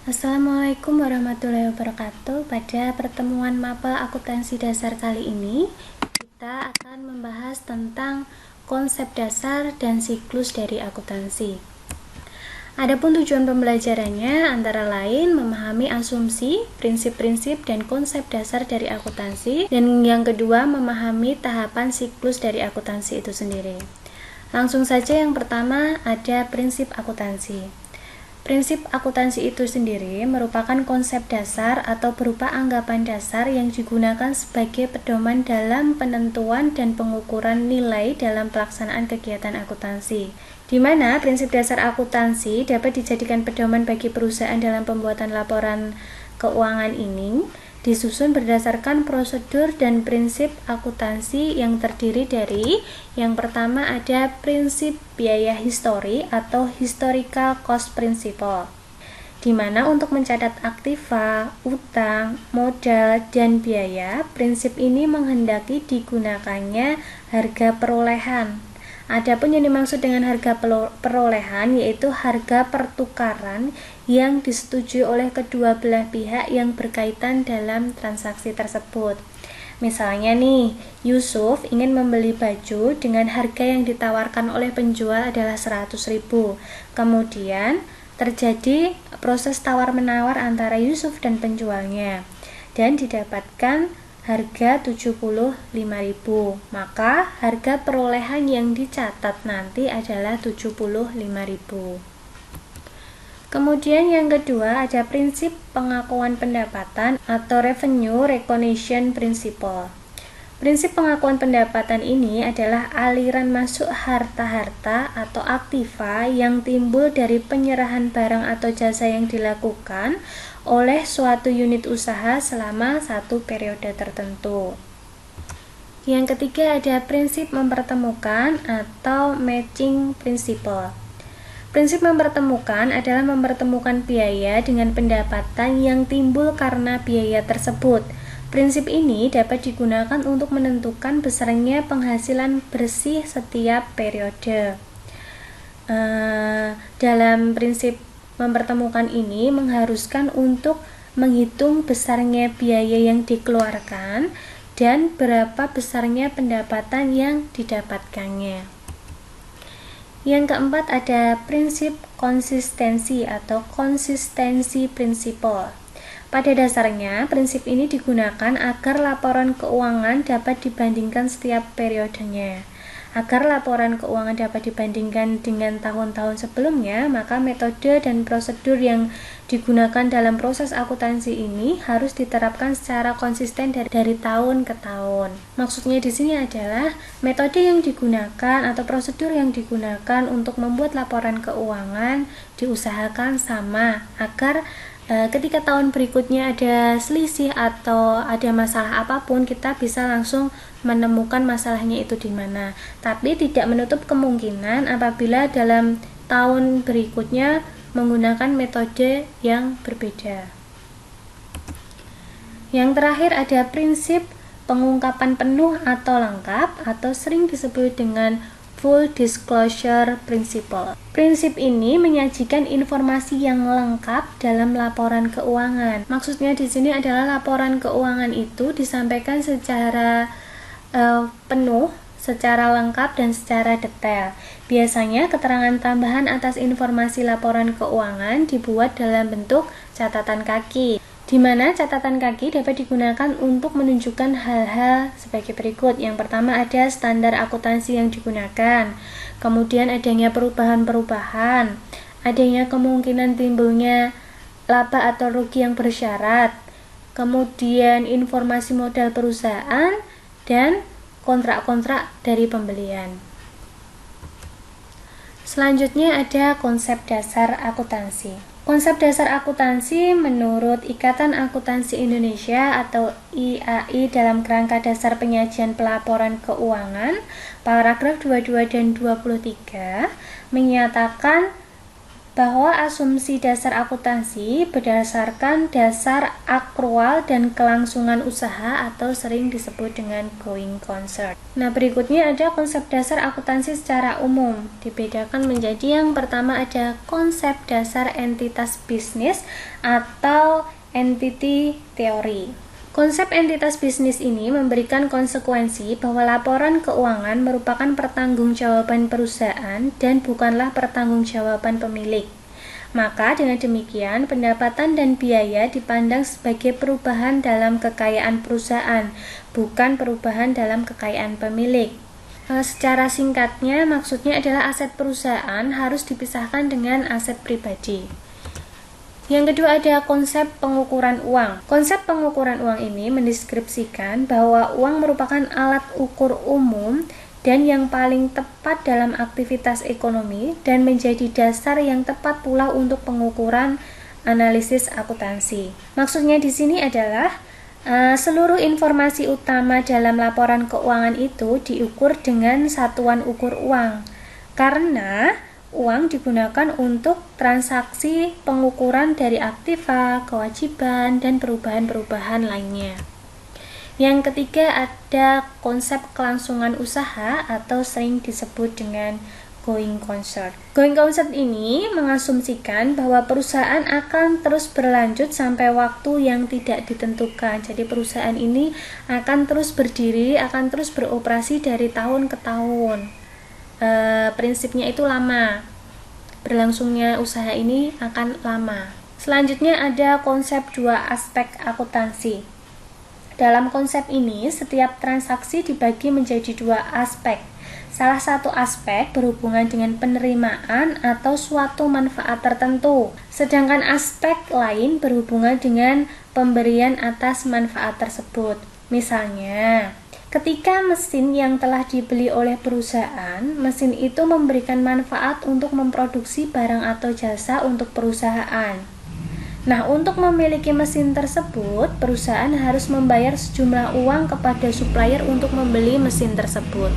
Assalamualaikum warahmatullahi wabarakatuh. Pada pertemuan mapel akuntansi dasar kali ini, kita akan membahas tentang konsep dasar dan siklus dari akuntansi. Adapun tujuan pembelajarannya antara lain memahami asumsi, prinsip-prinsip, dan konsep dasar dari akuntansi, dan yang kedua memahami tahapan siklus dari akuntansi itu sendiri. Langsung saja yang pertama ada prinsip akuntansi. Prinsip akuntansi itu sendiri merupakan konsep dasar atau berupa anggapan dasar yang digunakan sebagai pedoman dalam penentuan dan pengukuran nilai dalam pelaksanaan kegiatan akuntansi. Di mana prinsip dasar akuntansi dapat dijadikan pedoman bagi perusahaan dalam pembuatan laporan keuangan ini disusun berdasarkan prosedur dan prinsip akuntansi yang terdiri dari yang pertama ada prinsip biaya histori atau historical cost principle, di mana untuk mencatat aktiva, utang, modal, dan biaya, prinsip ini menghendaki digunakannya harga perolehan. Adapun yang dimaksud dengan harga perolehan yaitu harga pertukaran yang disetujui oleh kedua belah pihak yang berkaitan dalam transaksi tersebut. Misalnya nih, Yusuf ingin membeli baju dengan harga yang ditawarkan oleh penjual adalah 100.000. Kemudian terjadi proses tawar-menawar antara Yusuf dan penjualnya dan didapatkan harga 75.000, maka harga perolehan yang dicatat nanti adalah 75.000. Kemudian yang kedua ada prinsip pengakuan pendapatan atau revenue recognition principle. Prinsip pengakuan pendapatan ini adalah aliran masuk harta-harta atau aktiva yang timbul dari penyerahan barang atau jasa yang dilakukan oleh suatu unit usaha selama satu periode tertentu. Yang ketiga ada prinsip mempertemukan atau matching principle. Prinsip mempertemukan adalah mempertemukan biaya dengan pendapatan yang timbul karena biaya tersebut. Prinsip ini dapat digunakan untuk menentukan besarnya penghasilan bersih setiap periode. Dalam prinsip mempertemukan ini mengharuskan untuk menghitung besarnya biaya yang dikeluarkan dan berapa besarnya pendapatan yang didapatkannya. Yang keempat ada prinsip konsistensi atau konsistensi principle. Pada dasarnya, prinsip ini digunakan agar laporan keuangan dapat dibandingkan setiap periodenya. Agar laporan keuangan dapat dibandingkan dengan tahun-tahun sebelumnya, maka metode dan prosedur yang digunakan dalam proses akuntansi ini harus diterapkan secara konsisten dari tahun ke tahun. Maksudnya di sini adalah metode yang digunakan atau prosedur yang digunakan untuk membuat laporan keuangan diusahakan sama agar ketika tahun berikutnya ada selisih atau ada masalah apapun, kita bisa langsung menemukan masalahnya itu di mana. Tapi tidak menutup kemungkinan apabila dalam tahun berikutnya menggunakan metode yang berbeda. Yang terakhir ada prinsip pengungkapan penuh atau lengkap atau sering disebut dengan full disclosure principle. Prinsip ini menyajikan informasi yang lengkap dalam laporan keuangan. Maksudnya di sini adalah laporan keuangan itu disampaikan secara penuh, secara lengkap dan secara detail. Biasanya keterangan tambahan atas informasi laporan keuangan dibuat dalam bentuk catatan kaki, di mana catatan kaki dapat digunakan untuk menunjukkan hal-hal sebagai berikut. Yang pertama ada standar akuntansi yang digunakan, kemudian adanya perubahan-perubahan, adanya kemungkinan timbulnya laba atau rugi yang bersyarat, kemudian informasi modal perusahaan, dan kontrak-kontrak dari pembelian. Selanjutnya ada konsep dasar akuntansi. Konsep dasar akuntansi menurut Ikatan Akuntansi Indonesia atau IAI dalam kerangka dasar penyajian pelaporan keuangan, paragraf 22 dan 23 menyatakan bahwa asumsi dasar akuntansi berdasarkan dasar akrual dan kelangsungan usaha atau sering disebut dengan going concern. Nah, berikutnya ada konsep dasar akuntansi secara umum. Dibedakan menjadi yang pertama ada konsep dasar entitas bisnis atau entity theory. Konsep entitas bisnis ini memberikan konsekuensi bahwa laporan keuangan merupakan pertanggungjawaban perusahaan dan bukanlah pertanggungjawaban pemilik. Maka dengan demikian, pendapatan dan biaya dipandang sebagai perubahan dalam kekayaan perusahaan, bukan perubahan dalam kekayaan pemilik. Secara singkatnya, maksudnya adalah aset perusahaan harus dipisahkan dengan aset pribadi. Yang kedua ada konsep pengukuran uang. Konsep pengukuran uang ini mendeskripsikan bahwa uang merupakan alat ukur umum dan yang paling tepat dalam aktivitas ekonomi dan menjadi dasar yang tepat pula untuk pengukuran analisis akuntansi. Maksudnya di sini adalah seluruh informasi utama dalam laporan keuangan itu diukur dengan satuan ukur uang. Karena uang digunakan untuk transaksi pengukuran dari aktiva, kewajiban, dan perubahan-perubahan lainnya. Yang ketiga ada konsep kelangsungan usaha atau sering disebut dengan going concern. Going concern ini mengasumsikan bahwa perusahaan akan terus berlanjut sampai waktu yang tidak ditentukan. Jadi perusahaan ini akan terus berdiri, akan terus beroperasi dari tahun ke tahun. Prinsipnya itu lama, berlangsungnya usaha ini akan lama. Selanjutnya ada konsep dua aspek akuntansi. Dalam konsep ini, setiap transaksi dibagi menjadi dua aspek. Salah satu aspek berhubungan dengan penerimaan atau suatu manfaat tertentu, sedangkan aspek lain berhubungan dengan pemberian atas manfaat tersebut. Misalnya, ketika mesin yang telah dibeli oleh perusahaan, mesin itu memberikan manfaat untuk memproduksi barang atau jasa untuk perusahaan. Nah, untuk memiliki mesin tersebut, perusahaan harus membayar sejumlah uang kepada supplier untuk membeli mesin tersebut.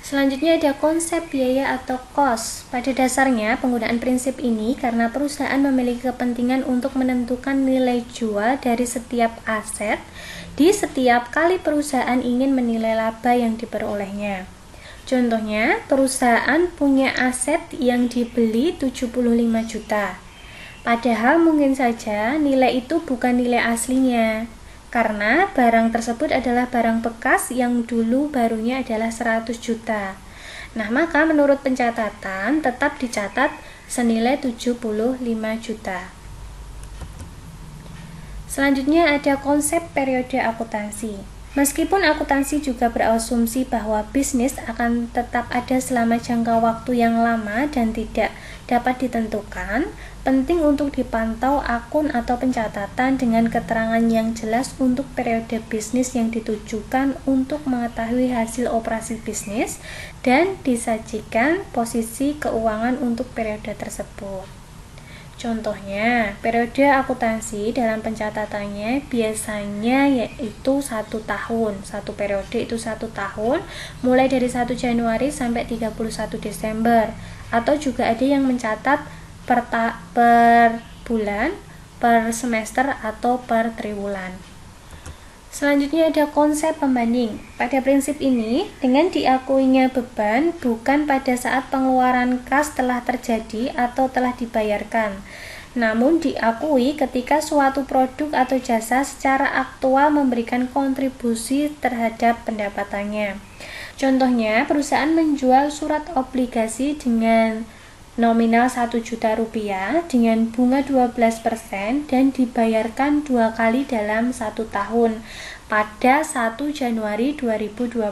Selanjutnya ada konsep biaya atau cost. Pada dasarnya, penggunaan prinsip ini karena perusahaan memiliki kepentingan untuk menentukan nilai jual dari setiap aset di setiap kali perusahaan ingin menilai laba yang diperolehnya. Contohnya, perusahaan punya aset yang dibeli 75 juta. Padahal mungkin saja nilai itu bukan nilai aslinya, karena barang tersebut adalah barang bekas yang dulu barunya adalah 100 juta. Nah, maka menurut pencatatan tetap dicatat senilai 75 juta. Selanjutnya ada konsep periode akuntansi. Meskipun akuntansi juga berasumsi bahwa bisnis akan tetap ada selama jangka waktu yang lama dan tidak dapat ditentukan, penting untuk dipantau akun atau pencatatan dengan keterangan yang jelas untuk periode bisnis yang ditujukan untuk mengetahui hasil operasi bisnis dan disajikan posisi keuangan untuk periode tersebut. Contohnya, periode akuntansi dalam pencatatannya biasanya yaitu 1 tahun. Satu periode itu 1 tahun, mulai dari 1 Januari sampai 31 Desember. Atau juga ada yang mencatat per bulan, per semester, atau per triwulan. Selanjutnya ada konsep pembanding. Pada prinsip ini, dengan diakuinya beban bukan pada saat pengeluaran kas telah terjadi atau telah dibayarkan, namun diakui ketika suatu produk atau jasa secara aktual memberikan kontribusi terhadap pendapatannya. Contohnya, perusahaan menjual surat obligasi dengan nominal 1 juta rupiah dengan bunga 12% dan dibayarkan 2 kali dalam 1 tahun pada 1 Januari 2020.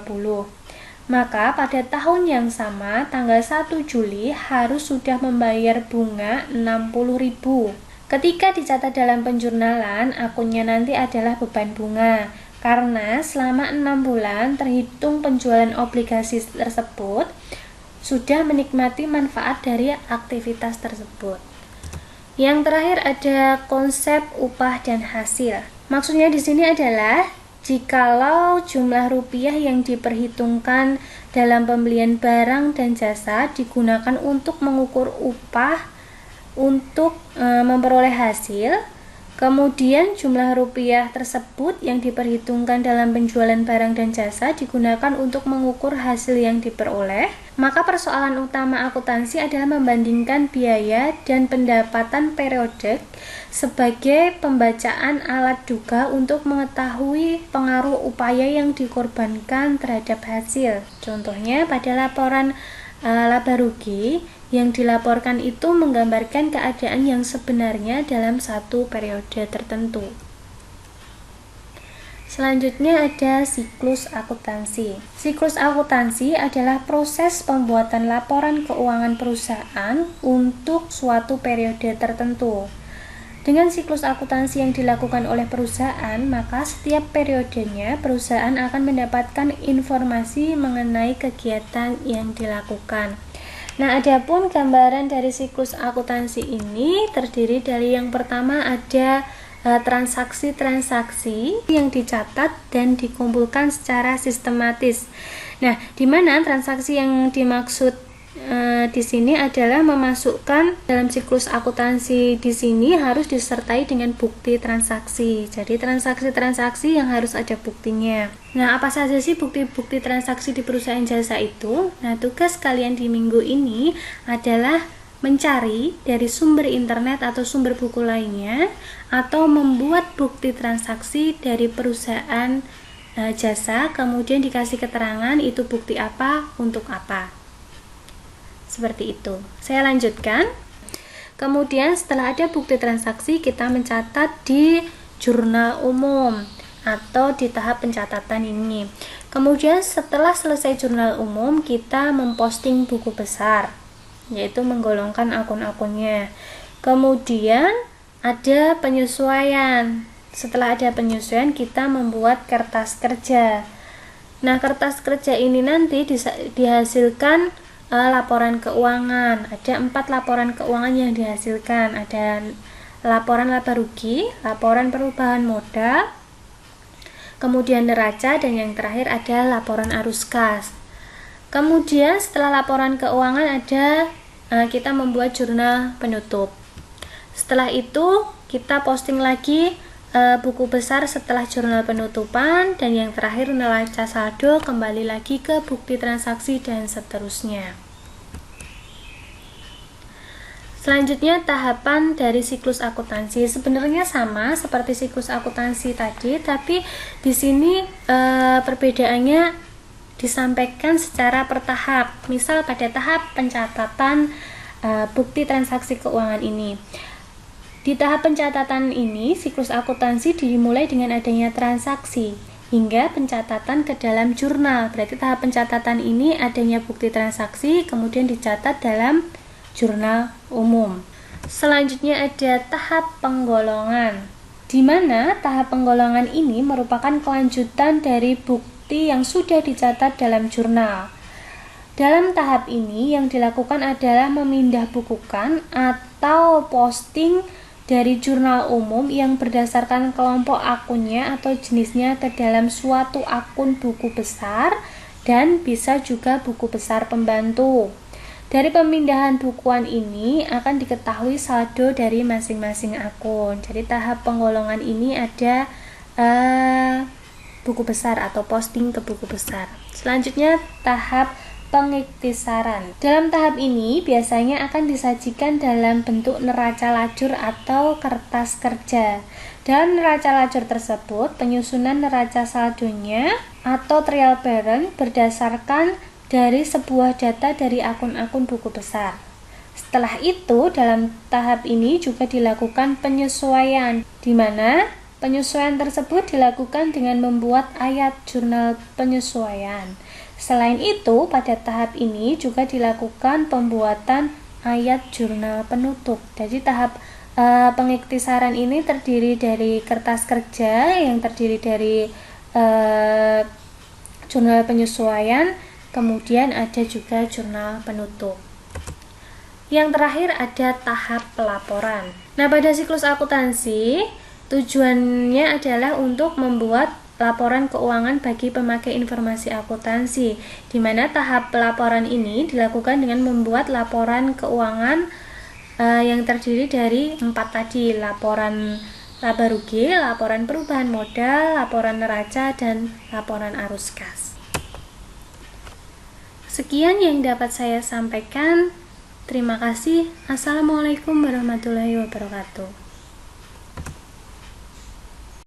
Maka pada tahun yang sama, tanggal 1 Juli harus sudah membayar bunga 60.000. Ketika dicatat dalam penjurnalan, akunnya nanti adalah beban bunga. Karena selama 6 bulan terhitung penjualan obligasi tersebut sudah menikmati manfaat dari aktivitas tersebut. Yang terakhir ada konsep upah dan hasil. Maksudnya di sini adalah jikalau jumlah rupiah yang diperhitungkan dalam pembelian barang dan jasa digunakan untuk mengukur upah untuk memperoleh hasil, kemudian jumlah rupiah tersebut yang diperhitungkan dalam penjualan barang dan jasa digunakan untuk mengukur hasil yang diperoleh, maka persoalan utama akuntansi adalah membandingkan biaya dan pendapatan periodik sebagai pembacaan alat duga untuk mengetahui pengaruh upaya yang dikorbankan terhadap hasil. Contohnya pada laporan laba rugi, yang dilaporkan itu menggambarkan keadaan yang sebenarnya dalam satu periode tertentu. Selanjutnya ada siklus akuntansi. Siklus akuntansi adalah proses pembuatan laporan keuangan perusahaan untuk suatu periode tertentu. Dengan siklus akuntansi yang dilakukan oleh perusahaan, maka setiap periodenya perusahaan akan mendapatkan informasi mengenai kegiatan yang dilakukan. Nah, adapun gambaran dari siklus akuntansi ini terdiri dari yang pertama ada transaksi-transaksi yang dicatat dan dikumpulkan secara sistematis. Nah, di mana transaksi yang dimaksud di sini adalah memasukkan dalam siklus akuntansi di sini harus disertai dengan bukti transaksi. Jadi transaksi-transaksi yang harus ada buktinya. Nah, apa saja sih bukti-bukti transaksi di perusahaan jasa itu? Nah, tugas kalian di minggu ini adalah mencari dari sumber internet atau sumber buku lainnya, atau membuat bukti transaksi dari perusahaan jasa, kemudian dikasih keterangan itu bukti apa, untuk apa. Seperti itu. Saya lanjutkan. Kemudian setelah ada bukti transaksi, kita mencatat di jurnal umum atau di tahap pencatatan ini. Kemudian setelah selesai jurnal umum, kita memposting buku besar, yaitu menggolongkan akun-akunnya. Kemudian ada penyesuaian. Setelah ada penyesuaian, kita membuat kertas kerja. Nah, kertas kerja ini nanti dihasilkan laporan keuangan. Ada 4 laporan keuangan yang dihasilkan. Ada laporan laba rugi, laporan perubahan modal, kemudian neraca, dan yang terakhir ada laporan arus kas. Kemudian setelah laporan keuangan ada kita membuat jurnal penutup. Setelah itu kita posting lagi buku besar setelah jurnal penutupan, dan yang terakhir neraca saldo, kembali lagi ke bukti transaksi, dan seterusnya. Selanjutnya tahapan dari siklus akuntansi sebenarnya sama seperti siklus akuntansi tadi, tapi di sini perbedaannya disampaikan secara bertahap. Misal pada tahap pencatatan bukti transaksi keuangan ini. Di tahap pencatatan ini, siklus akuntansi dimulai dengan adanya transaksi hingga pencatatan ke dalam jurnal. Berarti tahap pencatatan ini adanya bukti transaksi, kemudian dicatat dalam jurnal umum. Selanjutnya ada tahap penggolongan, di mana tahap penggolongan ini merupakan kelanjutan dari bukti yang sudah dicatat dalam jurnal. Dalam tahap ini yang dilakukan adalah memindah bukukan atau posting dari jurnal umum yang berdasarkan kelompok akunnya atau jenisnya ke dalam suatu akun buku besar, dan bisa juga buku besar pembantu. Dari pemindahan bukuan ini akan diketahui saldo dari masing-masing akun. Jadi tahap penggolongan ini ada buku besar atau posting ke buku besar. Selanjutnya tahap pengiktisaran. Dalam tahap ini biasanya akan disajikan dalam bentuk neraca lajur atau kertas kerja. Dalam neraca lajur tersebut, penyusunan neraca saldonya atau trial balance berdasarkan dari sebuah data dari akun-akun buku besar. Setelah itu, dalam tahap ini juga dilakukan penyesuaian, di mana penyesuaian tersebut dilakukan dengan membuat ayat jurnal penyesuaian. Selain itu, pada tahap ini juga dilakukan pembuatan ayat jurnal penutup. Jadi tahap pengiktisaran ini terdiri dari kertas kerja yang terdiri dari jurnal penyesuaian, kemudian ada juga jurnal penutup. Yang terakhir ada tahap pelaporan. Nah, pada siklus akuntansi tujuannya adalah untuk membuat laporan keuangan bagi pemakai informasi akuntansi, di mana tahap pelaporan ini dilakukan dengan membuat laporan keuangan yang terdiri dari 4 tadi: laporan laba rugi, laporan perubahan modal, laporan neraca, dan laporan arus kas. Sekian yang dapat saya sampaikan. Terima kasih. Assalamualaikum warahmatullahi wabarakatuh.